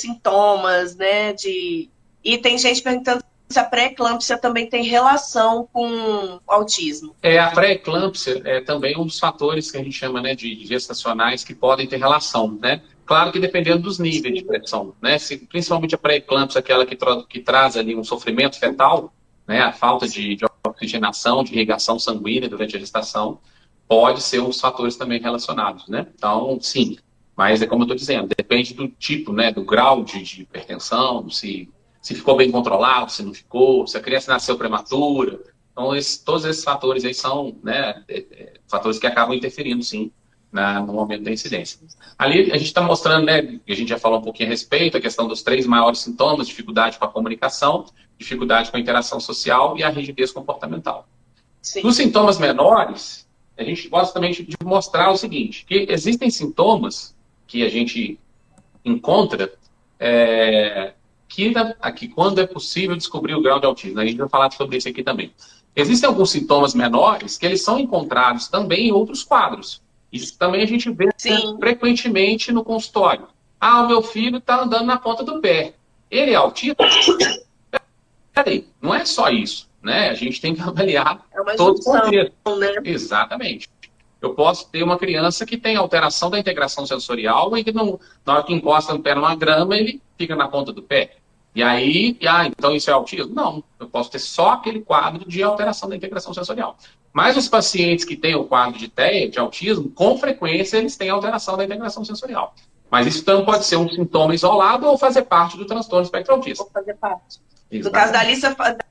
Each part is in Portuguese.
sintomas, né? E tem gente perguntando se a pré-eclâmpsia também tem relação com autismo. A pré-eclâmpsia é também um dos fatores que a gente chama, né, de gestacionais que podem ter relação, né? Claro que dependendo dos níveis de pressão, né? Principalmente a pré-eclâmpsia, aquela que traz ali um sofrimento fetal, né? A falta de oxigenação, de irrigação sanguínea durante a gestação, pode ser um dos fatores também relacionados, né? Então, sim, mas é como eu estou dizendo, depende do tipo, né? Do grau de hipertensão, se ficou bem controlado, se não ficou, se a criança nasceu prematura. Então, todos esses fatores aí são, né, fatores que acabam interferindo, sim, no momento da incidência. Ali, a gente está mostrando, né, a gente já falou um pouquinho a respeito, a questão dos 3 maiores sintomas: dificuldade com a comunicação, dificuldade com a interação social e a rigidez comportamental. Sim. Nos sintomas menores, a gente gosta também de mostrar o seguinte, que existem sintomas que a gente encontra que quando é possível descobrir o grau de autismo. A gente vai falar sobre isso aqui também. Existem alguns sintomas menores que eles são encontrados também em outros quadros. Isso também a gente vê frequentemente no consultório. O meu filho está andando na ponta do pé. Ele é autista? Peraí, não é só isso, né? A gente tem que avaliar todo o contexto. Né? Exatamente. Eu posso ter uma criança que tem alteração da integração sensorial e que na hora que encosta no pé numa grama, ele fica na ponta do pé. E aí, então isso é autismo? Não, eu posso ter só aquele quadro de alteração da integração sensorial. Mas os pacientes que têm o quadro de TEA, de autismo, com frequência eles têm alteração da integração sensorial. Mas isso também pode ser um sintoma isolado ou fazer parte do transtorno espectro autista. Ou fazer parte. No caso da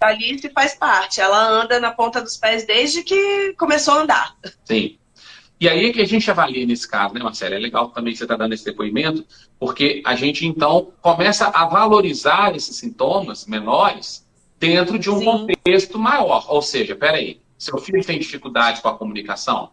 Alice faz parte. Ela anda na ponta dos pés desde que começou a andar. Sim. E aí que a gente avalia nesse caso, né, Marcela? É legal também que você está dando esse depoimento, porque a gente, então, começa a valorizar esses sintomas menores dentro de um contexto maior. Ou seja, peraí, seu filho tem dificuldade com a comunicação?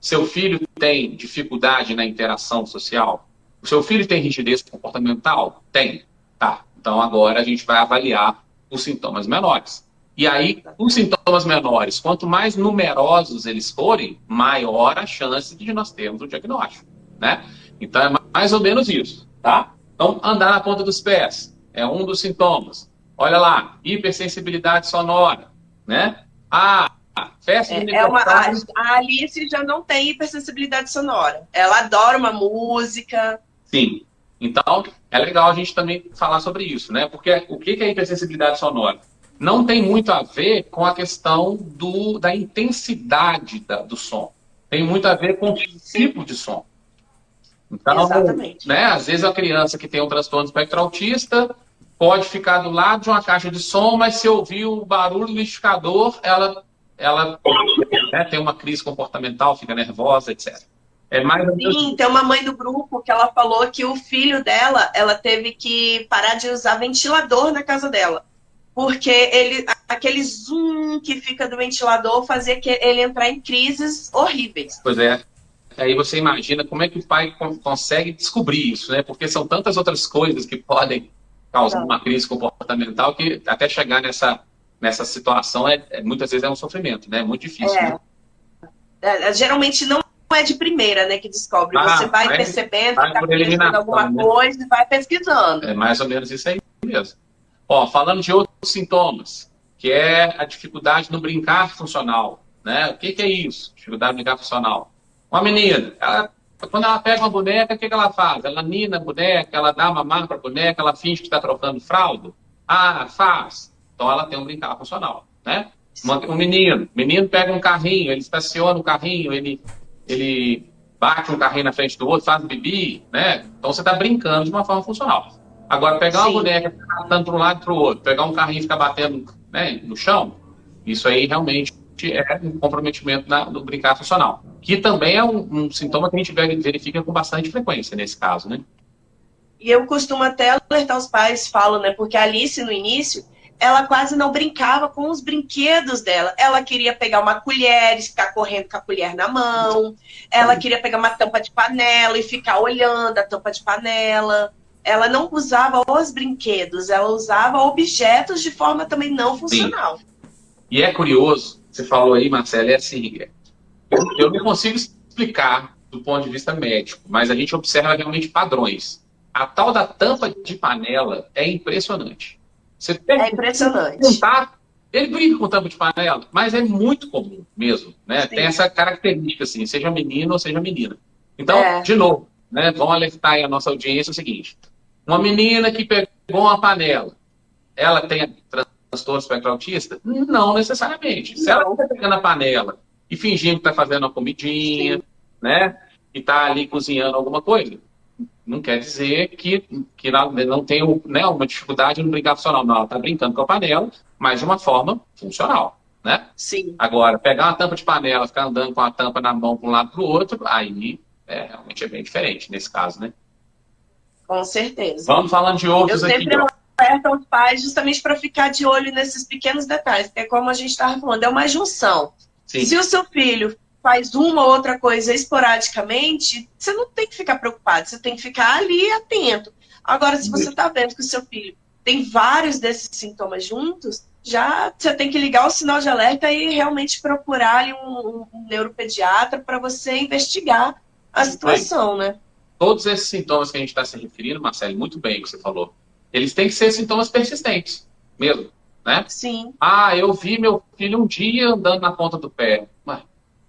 Seu filho tem dificuldade na interação social? O seu filho tem rigidez comportamental? Tem. Tá. Então, agora a gente vai avaliar os sintomas menores. E aí, os sintomas menores, quanto mais numerosos eles forem, maior a chance de nós termos o diagnóstico, né? Então, é mais ou menos isso, tá? Então, andar na ponta dos pés é um dos sintomas. Olha lá, hipersensibilidade sonora, né? Festa de aniversário. A Alice já não tem hipersensibilidade sonora. Ela adora uma música. Sim. Então, é legal a gente também falar sobre isso, né? Porque o que é hipersensibilidade sonora? Não tem muito a ver com a questão da intensidade do som. Tem muito a ver com o tipo de som. Então, exatamente. Né, às vezes a criança que tem um transtorno espectro autista pode ficar do lado de uma caixa de som, mas se ouvir o barulho do liquidificador, ela tem uma crise comportamental, fica nervosa, etc. Sim, tem uma mãe do grupo que ela falou que o filho dela, ela teve que parar de usar ventilador na casa dela. Porque aquele zoom que fica do ventilador fazia que ele entrar em crises horríveis. Pois é. Aí você imagina como é que o pai consegue descobrir isso, né? Porque são tantas outras coisas que podem causar uma crise comportamental que até chegar nessa situação muitas vezes é um sofrimento, né? É muito difícil. Né? Geralmente não é de primeira, né, que descobre. Você vai percebendo que está acontecendo alguma coisa e vai pesquisando. É mais ou menos isso aí mesmo. Ó, falando de outros sintomas, que é a dificuldade no brincar funcional, né? O que é isso? Dificuldade no brincar funcional. Uma menina, quando ela pega uma boneca, o que ela faz? Ela nina a boneca, ela dá mamar para a boneca, ela finge que está trocando fralda. Faz. Então ela tem um brincar funcional, né? Um menino pega um carrinho, ele estaciona o carrinho, ele bate um carrinho na frente do outro, faz bibi, né? Então você está brincando de uma forma funcional. Agora, pegar uma boneca, ficar batendo para um lado e para o outro, pegar um carrinho e ficar batendo, né, no chão, isso aí realmente é um comprometimento no brincar funcional. Que também é um sintoma que a gente verifica com bastante frequência nesse caso, né? E eu costumo até alertar os pais, falo, né? Porque a Alice, no início, ela quase não brincava com os brinquedos dela. Ela queria pegar uma colher e ficar correndo com a colher na mão. Ela queria pegar uma tampa de panela e ficar olhando a tampa de panela. Ela não usava os brinquedos, ela usava objetos de forma também não funcional. Sim. E é curioso, você falou aí, Marcela, é assim, eu não consigo explicar do ponto de vista médico, mas a gente observa realmente padrões. A tal da tampa de panela é impressionante. Você É pega impressionante. ele brinca com tampa de panela, mas é muito comum mesmo, né? Tem Sim. essa característica, assim, seja menino ou seja menina. Então, É. de novo, né, vamos alertar aí a nossa audiência o seguinte: uma menina que pegou uma panela, ela tem transtorno espectro autista? Não necessariamente. Se ela Não. está pegando a panela e fingindo que está fazendo uma comidinha, Sim. né? E está ali cozinhando alguma coisa, não quer dizer que não tem né, uma dificuldade no brincar funcional. Não, ela está brincando com a panela, mas de uma forma funcional, né? Sim. Agora, pegar uma tampa de panela, ficar andando com a tampa na mão para um lado para o outro, aí realmente é bem diferente nesse caso, né? Com certeza. Vamos falando de Eu outros aqui, sempre ó. alerto os pais justamente para ficar de olho nesses pequenos detalhes, porque como a gente estava falando, é uma junção. Se Sim, o seu filho faz uma ou outra coisa esporadicamente, você não tem que ficar preocupado, você tem que ficar ali atento. Agora, se você está vendo que o seu filho tem vários desses sintomas juntos, já você tem que ligar o sinal de alerta e realmente procurar ali um neuropediatra para você investigar a isso aí. situação, né? Todos esses sintomas que a gente está se referindo, Marcelo, muito bem o que você falou, eles têm que ser sintomas persistentes, mesmo, né? Sim, Ah, eu vi meu filho um dia andando na ponta do pé. Mas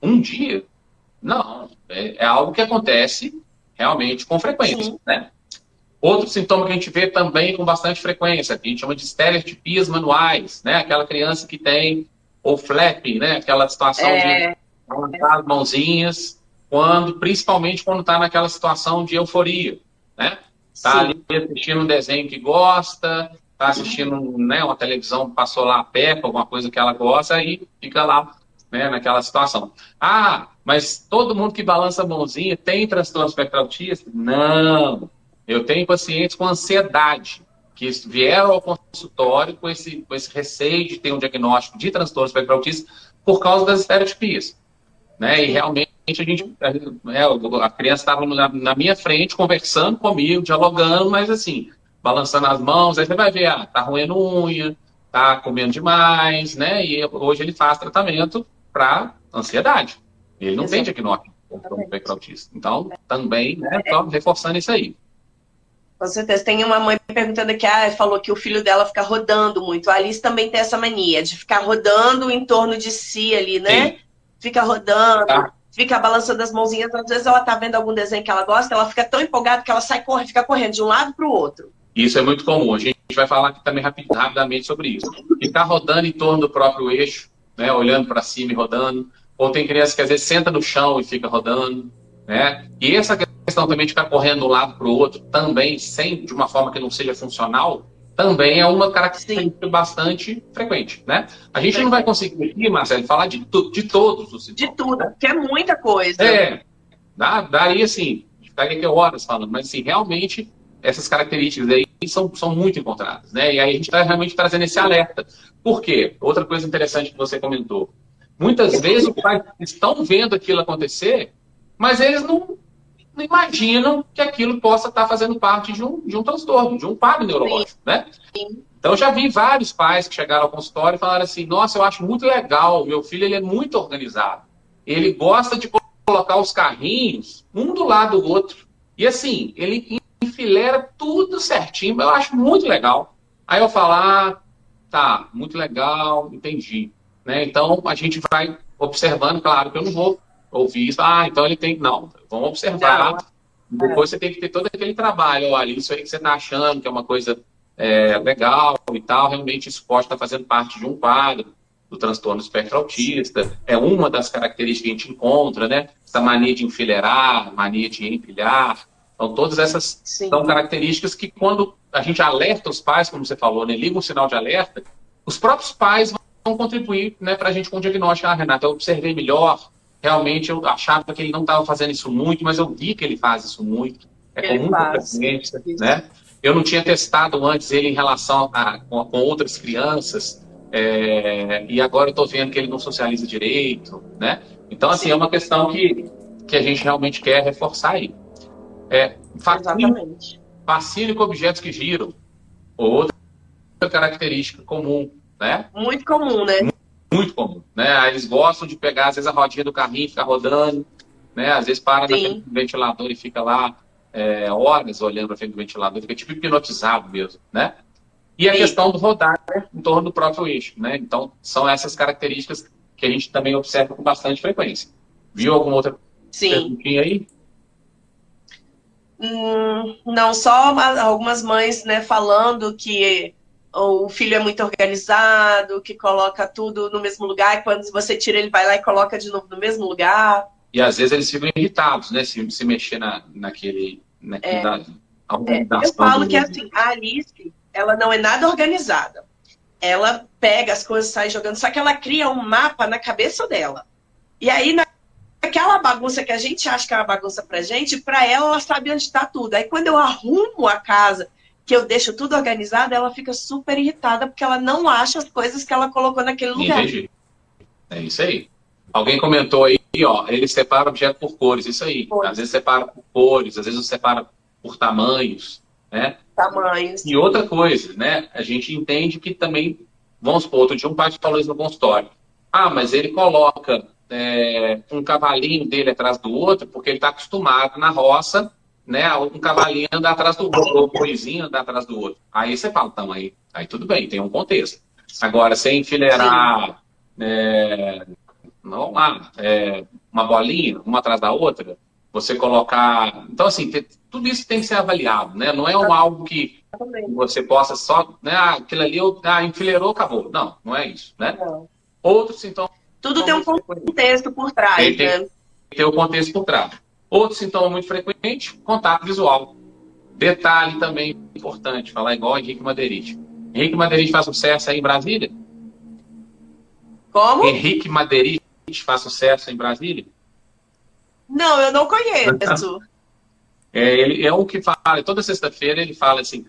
um dia? Não, é algo que acontece realmente com frequência, sim. né? Outro sintoma que a gente vê também com bastante frequência, que a gente chama de estereotipias manuais, né? Aquela criança que tem ou flapping, né? Aquela situação de É, levantar as mãozinhas, principalmente quando está naquela situação de euforia, né? Está ali sim. assistindo um desenho que gosta, está assistindo né, uma televisão, passou lá a Peppa, alguma coisa que ela gosta, e fica lá, né, naquela situação. Ah, mas todo mundo que balança a mãozinha tem transtorno espectro autista? Não. Eu tenho pacientes com ansiedade que vieram ao consultório com esse receio de ter um diagnóstico de transtorno espectro autista por causa das estereotipias, né? E Sim. realmente a criança estava na minha frente conversando comigo, dialogando, mas assim, balançando as mãos, aí você vai ver, tá roendo unha, tá comendo demais, né? E hoje ele faz tratamento para ansiedade. Ele não tem diagnóstico de transtorno espectro Exatamente. autista. Então, também, né, só reforçando isso aí. Com certeza. Tem uma mãe perguntando aqui, falou que o filho dela fica rodando muito. A Alice também tem essa mania de ficar rodando em torno de si ali, né? Sim, Fica rodando, tá? fica balançando as mãozinhas. Às vezes ela tá vendo algum desenho que ela gosta, ela fica tão empolgada que ela sai correndo, fica correndo de um lado para o outro. Isso é muito comum. A gente vai falar aqui também rapidamente sobre isso. Ficar rodando em torno do próprio eixo, né, olhando para cima e rodando. Ou tem criança que às vezes senta no chão e fica rodando. Né? E essa questão também de ficar correndo de um lado para o outro, também, de uma forma que não seja funcional, também é uma Sim, característica bastante frequente. Né? A gente não vai conseguir aqui, Marcelo, falar de todos os de sintomas. tudo, Né? porque é muita coisa. É, daria assim, ficaria aqui horas falando, mas assim, realmente essas características aí são muito encontradas, né? E aí a gente está realmente trazendo esse alerta. Por quê? Outra coisa interessante que você comentou. Muitas vezes os pais estão vendo aquilo acontecer, mas eles não imaginam que aquilo possa estar fazendo parte de um transtorno, de um quadro Sim, neurológico, né? Então, eu já vi vários pais que chegaram ao consultório e falaram assim: nossa, eu acho muito legal, meu filho ele é muito organizado. Ele gosta de colocar os carrinhos um do lado do outro. E assim, ele enfileira tudo certinho, eu acho muito legal. Aí eu falo: tá, muito legal, entendi. Né? Então, a gente vai observando, claro que eu não vou ouvir isso, então ele tem. Não, vamos não, observar. Depois você tem que ter todo aquele trabalho, olha, isso aí que você está achando que é uma coisa legal e tal, realmente isso pode estar fazendo parte de um quadro do transtorno espectro autista, é uma das características que a gente encontra, né? Essa mania de enfileirar, mania de empilhar. Então, todas essas sim, são características que, quando a gente alerta os pais, como você falou, né, liga um sinal de alerta, os próprios pais vão contribuir, né, para a gente com o diagnóstico. Renata, eu observei melhor, realmente eu achava que ele não estava fazendo isso muito, mas eu vi que ele faz isso muito, com ele muita faz. frequência, Isso. né? Eu não tinha testado antes ele em relação com outras crianças, e agora eu estou vendo que ele não socializa direito, né? Então, assim, é Sim, uma questão que a gente realmente quer reforçar aí. Fascínio, exatamente. fascínio com objetos que giram, outra característica comum, né? Muito comum, né? Muito comum, né? Eles gostam de pegar, às vezes, a rodinha do carrinho e ficar rodando, né? Às vezes para naquele Sim, ventilador e fica lá. horas olhando para frente do ventilador, fica tipo hipnotizado mesmo, né? E a Sim. questão do rodar em torno do próprio eixo, né? Então, são essas características que a gente também observa com bastante frequência. Viu alguma outra Sim. perguntinha aí? Não, só algumas mães, né, falando que o filho é muito organizado, que coloca tudo no mesmo lugar, e quando você tira, ele vai lá e coloca de novo no mesmo lugar. E às vezes eles ficam irritados, né? Se mexer na Eu organização falo que do. assim, a Alice, ela não é nada organizada. Ela pega as coisas, sai jogando, só que ela cria um mapa na cabeça dela. E aí, naquela bagunça que a gente acha que é uma bagunça pra gente, pra ela, ela sabe onde está tudo. Aí quando eu arrumo a casa, que eu deixo tudo organizado, ela fica super irritada, porque ela não acha as coisas que ela colocou naquele lugar. Entendi. É isso aí. Alguém comentou aí, ó, ele separa objeto por cores, isso aí. Às vezes separa por cores, às vezes separa por tamanhos, né? Tamanhos. E outra coisa, né? A gente entende que também, vamos supor, outro dia um pai falou isso no consultório. Ah, mas ele coloca um cavalinho dele atrás do outro porque ele está acostumado na roça, né? Um cavalinho andar atrás do outro, ou um boizinho andar atrás do outro. Aí você fala, então, aí tudo bem, tem um contexto. Agora, sem enfileirar, não, uma bolinha, uma atrás da outra, você colocar. Então, assim, tudo isso tem que ser avaliado, né? Não é algo que você possa só, né? Aquilo ali, enfileirou, acabou. Não, não é isso, né? Não. Outros sintomas Tudo tem um muito frequentes. contexto por trás, Tem né? que ter o contexto por trás. Outro sintoma muito frequente, contato visual. Detalhe também importante, falar igual Henrique Maderite. Henrique Maderite faz sucesso aí em Brasília? Como? Henrique Maderite faz sucesso em Brasília? Não, eu não conheço. Ele é o que fala, toda sexta-feira ele fala assim,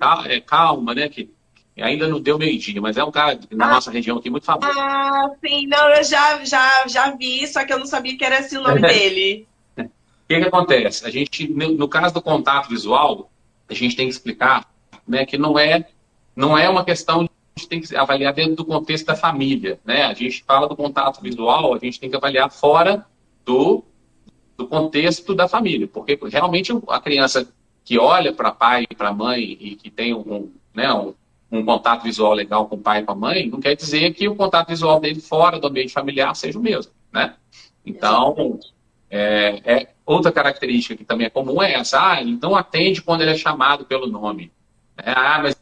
calma, né, que ainda não deu meio-dia, mas é um cara na nossa região aqui muito famoso. Ah, sim, não, eu já vi, só que eu não sabia que era esse o nome dele. O que que acontece? A gente, no caso do contato visual, a gente tem que explicar, né, que não é uma questão de tem que avaliar dentro do contexto da família, né? A gente fala do contato visual, a gente tem que avaliar fora do contexto da família, porque realmente a criança que olha para pai e para mãe e que tem um contato visual legal com o pai e com a mãe, não quer dizer que o contato visual dele fora do ambiente familiar seja o mesmo, né? Então, outra característica que também é comum é essa, ele não atende quando ele é chamado pelo nome. Mas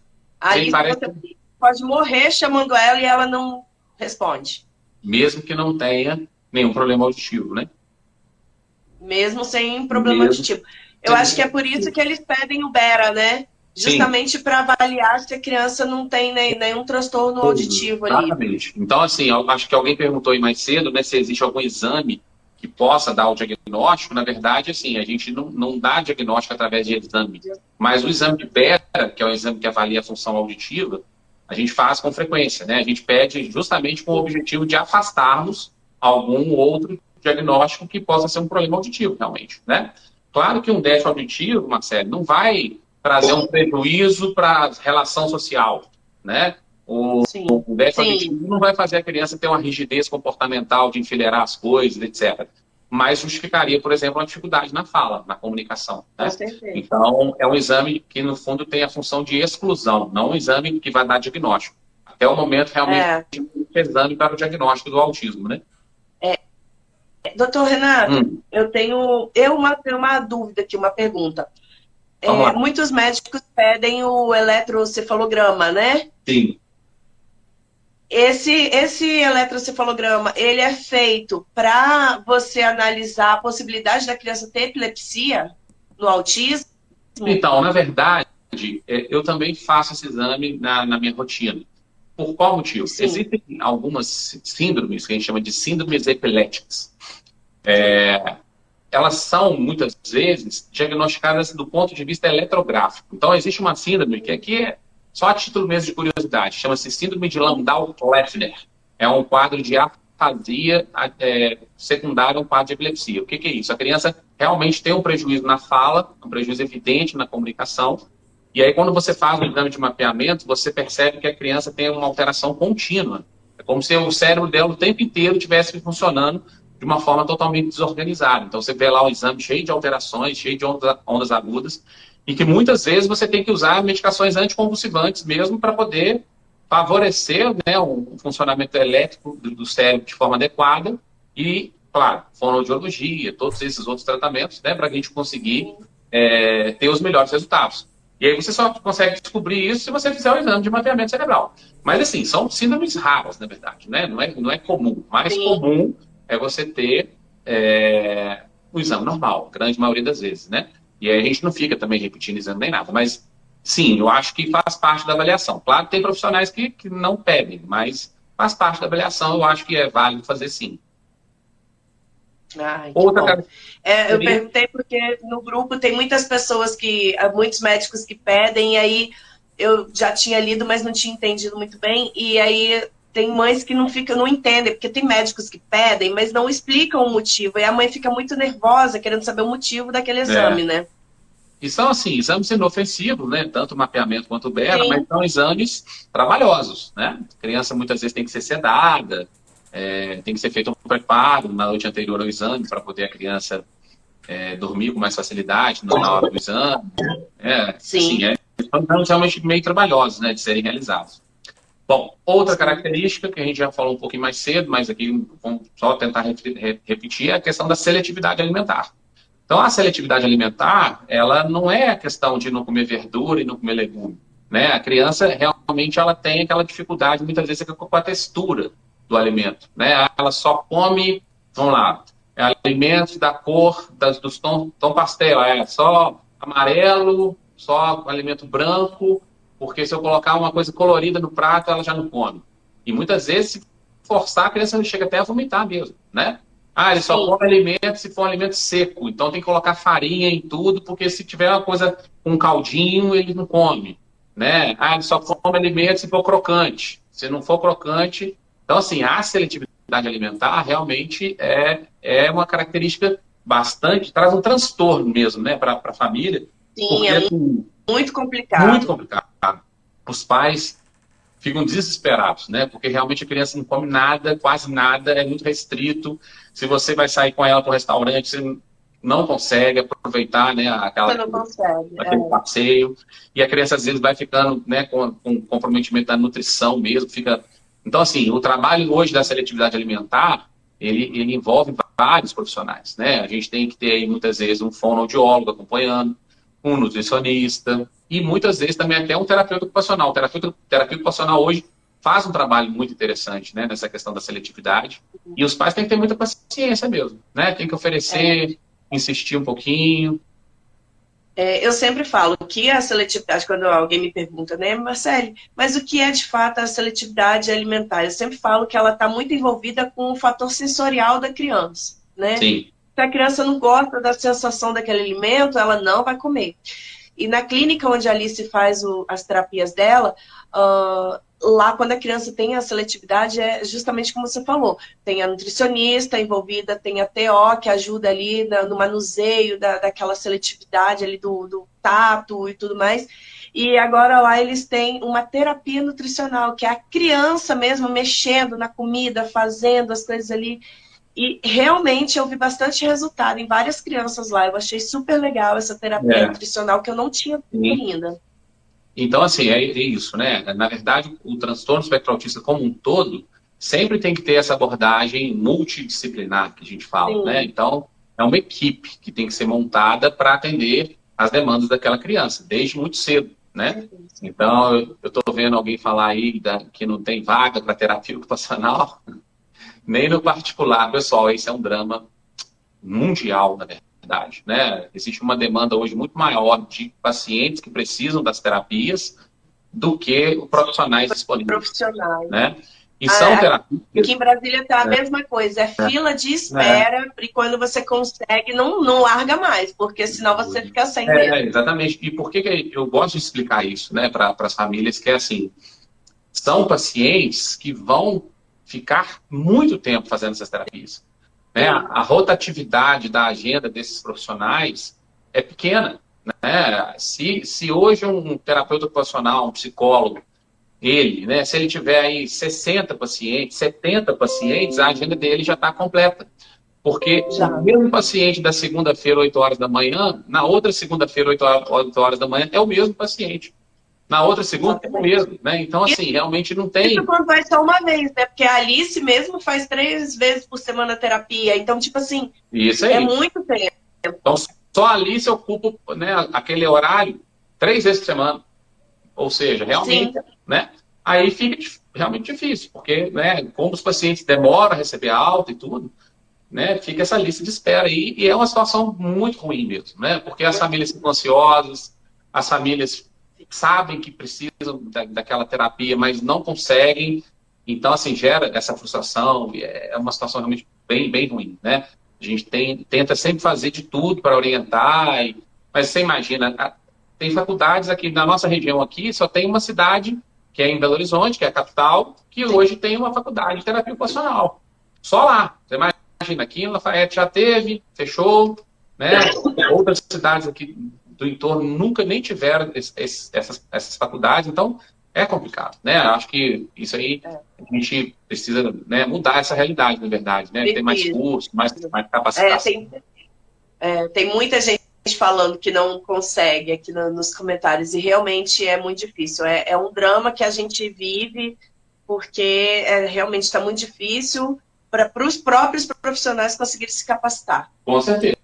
ele Aí parece, você pode morrer chamando ela e ela não responde. mesmo que não tenha nenhum problema auditivo, né? Mesmo sem problema Mesmo. auditivo. Eu acho que é por isso que eles pedem o BERA, né? Justamente para avaliar se a criança não tem nenhum transtorno auditivo ali. Exatamente. Então, assim, eu acho que alguém perguntou aí mais cedo, né, se existe algum exame que possa dar o diagnóstico. Na verdade, assim, a gente não dá diagnóstico através de exame. Mas o exame de BERA, que é o exame que avalia a função auditiva, a gente faz com frequência, né? A gente pede justamente com o objetivo de afastarmos algum outro diagnóstico que possa ser um problema auditivo, realmente, né? Claro que um déficit auditivo, Marcelo, não vai trazer um prejuízo para a relação social, né? O déficit auditivo não vai fazer a criança ter uma rigidez comportamental de enfileirar as coisas, etc. Mas justificaria, por exemplo, uma dificuldade na fala, na comunicação. Né? Então, é um exame que, no fundo, tem a função de exclusão, não um exame que vai dar diagnóstico. Até o momento, realmente, um exame para o diagnóstico do autismo, né? Doutor Renato, eu tenho uma dúvida aqui, uma pergunta. Muitos médicos pedem o eletrocefalograma, né? Sim. Esse eletrocefalograma, ele é feito para você analisar a possibilidade da criança ter epilepsia no autismo? Então, na verdade, eu também faço esse exame na minha rotina. Por qual motivo? Sim. Existem algumas síndromes que a gente chama de síndromes epiléticas. Elas são, muitas vezes, diagnosticadas do ponto de vista eletrográfico. Então, existe uma síndrome que aqui é só a título mesmo de curiosidade, chama-se síndrome de Landau-Kleffner. É um quadro de afasia secundária a um quadro de epilepsia. O que é isso? A criança realmente tem um prejuízo na fala, um prejuízo evidente na comunicação, e aí quando você faz o exame de mapeamento, você percebe que a criança tem uma alteração contínua. É como se o cérebro dela o tempo inteiro estivesse funcionando de uma forma totalmente desorganizada. Então, você vê lá o exame cheio de alterações, cheio de ondas agudas, e que muitas vezes você tem que usar medicações anticonvulsivantes mesmo para poder favorecer, né, o funcionamento elétrico do cérebro de forma adequada e, claro, fonoaudiologia, todos esses outros tratamentos, né, para a gente conseguir ter os melhores resultados. E aí você só consegue descobrir isso se você fizer o exame de mapeamento cerebral. Mas, assim, são síndromes raras, na verdade, né? Não é comum. Mais Sim. comum é você ter o exame normal, a grande maioria das vezes, né? E aí a gente não fica também repetindo exame nem nada. Mas, sim, eu acho que faz parte da avaliação. Claro que tem profissionais que não pedem, mas faz parte da avaliação, eu acho que é válido fazer sim. Ai, que Outra bom. Eu característica. perguntei porque no grupo tem muitas pessoas muitos médicos que pedem, e aí eu já tinha lido, mas não tinha entendido muito bem, e aí tem mães que não entendem, porque tem médicos que pedem, mas não explicam o motivo, e a mãe fica muito nervosa, querendo saber o motivo daquele exame, né? E são, assim, exames inofensivos, né? Tanto o mapeamento quanto o BERA, mas Sim, são exames trabalhosos, né? A criança muitas vezes tem que ser sedada, tem que ser feito um preparo na noite anterior ao exame para poder a criança dormir com mais facilidade na hora do exame. sim. São exames realmente meio trabalhosos, né? De serem realizados. Bom, outra Sim. característica que a gente já falou um pouquinho mais cedo, mas aqui vamos só tentar repetir, é a questão da seletividade alimentar. Então, a seletividade alimentar, ela não é a questão de não comer verdura e não comer legume, né? A criança, realmente, ela tem aquela dificuldade, muitas vezes, com a textura do alimento, né? Ela só come, vamos lá, alimentos da cor dos tom pastel, só amarelo, só alimento branco, porque se eu colocar uma coisa colorida no prato, ela já não come. E muitas vezes, se forçar, a criança chega até a vomitar mesmo, né? Ele só Sim. come alimento se for um alimento seco. Então tem que colocar farinha em tudo, porque se tiver uma coisa com caldinho, ele não come. Né? Ele só come alimento se for crocante. Se não for crocante. Então, assim, a seletividade alimentar realmente é uma característica bastante, traz um transtorno mesmo, né, para a família, Sim, porque é assim, muito muito complicado. complicado. Os pais ficam desesperados, né? Porque realmente a criança não come nada, quase nada, é muito restrito. Se você vai sair com ela para o restaurante, você não consegue aproveitar, né, Você não consegue. aquele passeio. E a criança às vezes vai ficando, né, com comprometimento da nutrição mesmo, fica. Então, assim, o trabalho hoje da seletividade alimentar, ele envolve vários profissionais, né? A gente tem que ter aí muitas vezes um fonoaudiólogo acompanhando, um nutricionista, e muitas vezes também até um terapeuta ocupacional. O terapeuta ocupacional hoje faz um trabalho muito interessante, né, nessa questão da seletividade. E os pais têm que ter muita paciência mesmo, né? Tem que oferecer, insistir um pouquinho. Eu sempre falo que a seletividade, quando alguém me pergunta, né, Marcele, mas o que é de fato a seletividade alimentar? Eu sempre falo que ela está muito envolvida com o fator sensorial da criança, né? Sim, Se a criança não gosta da sensação daquele alimento, ela não vai comer. E na clínica onde a Alice faz as terapias dela, lá quando a criança tem a seletividade, é justamente como você falou. Tem a nutricionista envolvida, tem a TO que ajuda ali no manuseio daquela seletividade ali do tato e tudo mais. E agora lá eles têm uma terapia nutricional, que é a criança mesmo mexendo na comida, fazendo as coisas ali. E realmente eu vi bastante resultado em várias crianças lá. Eu achei super legal essa terapia é. nutricional que eu não tinha visto Sim. ainda. Então, assim, é isso, né? Na verdade, o transtorno espectro autista como um todo sempre tem que ter essa abordagem multidisciplinar que a gente fala, né? Sim. Então, é uma equipe que tem que ser montada para atender as demandas daquela criança, desde muito cedo, né? Então, eu estou vendo alguém falar aí que não tem vaga para terapia ocupacional, nem no particular. Pessoal, esse é um drama mundial, na verdade, né? Existe uma demanda hoje muito maior de pacientes que precisam das terapias do que os profissionais disponíveis, Profissionais. né? E são Aqui terapias. em Brasília tá a mesma coisa, é fila de É, espera e quando você consegue, não larga mais, porque senão você fica sem mesmo. exatamente. E por que eu gosto de explicar isso, né, para as famílias, que é assim, são pacientes que vão ficar muito tempo fazendo essas terapias. Né? Sim. A rotatividade da agenda desses profissionais é pequena. Né? Se hoje um terapeuta ocupacional, um psicólogo, né, se ele tiver aí 60 pacientes, 70 pacientes, a agenda dele já está completa. Porque Já. o mesmo paciente da segunda-feira, 8 horas da manhã, na outra segunda-feira, 8 horas da manhã, é o mesmo paciente. Na outra segunda, é o Exatamente. mesmo, né? Então, assim, realmente não Isso tem quando vai só uma vez, né? Porque a Alice mesmo faz 3 vezes por semana terapia. Então, tipo assim, isso é aí. muito tempo. Então, só ali se ocupa, né, aquele horário 3 vezes por semana. Ou seja, Sim, realmente, né? Aí fica realmente difícil, porque, né, como os pacientes demoram a receber alta e tudo, né, fica essa lista de espera aí, e é uma situação muito ruim mesmo, né? Porque as famílias ficam ansiosas, as famílias sabem que precisam daquela terapia, mas não conseguem, então, assim, gera essa frustração, e é uma situação realmente bem, bem ruim, né? A gente tenta sempre fazer de tudo para orientar, mas você imagina, tem faculdades aqui na nossa região aqui, só tem uma cidade, que é em Belo Horizonte, que é a capital, que sim. hoje tem uma faculdade de terapia ocupacional. Só lá. Você imagina, aqui em Lafayette já teve, fechou, né? Outras cidades aqui do entorno nunca nem tiveram essas faculdades, então é complicado, né? Acho que isso aí É, a gente precisa, né, mudar essa realidade, na verdade, né? Ter mais difícil. curso, mais É, capacitação. tem muita gente falando que não consegue aqui nos comentários, e realmente é muito difícil. É um drama que a gente vive, porque realmente está muito difícil para os próprios profissionais conseguirem se capacitar. Com certeza.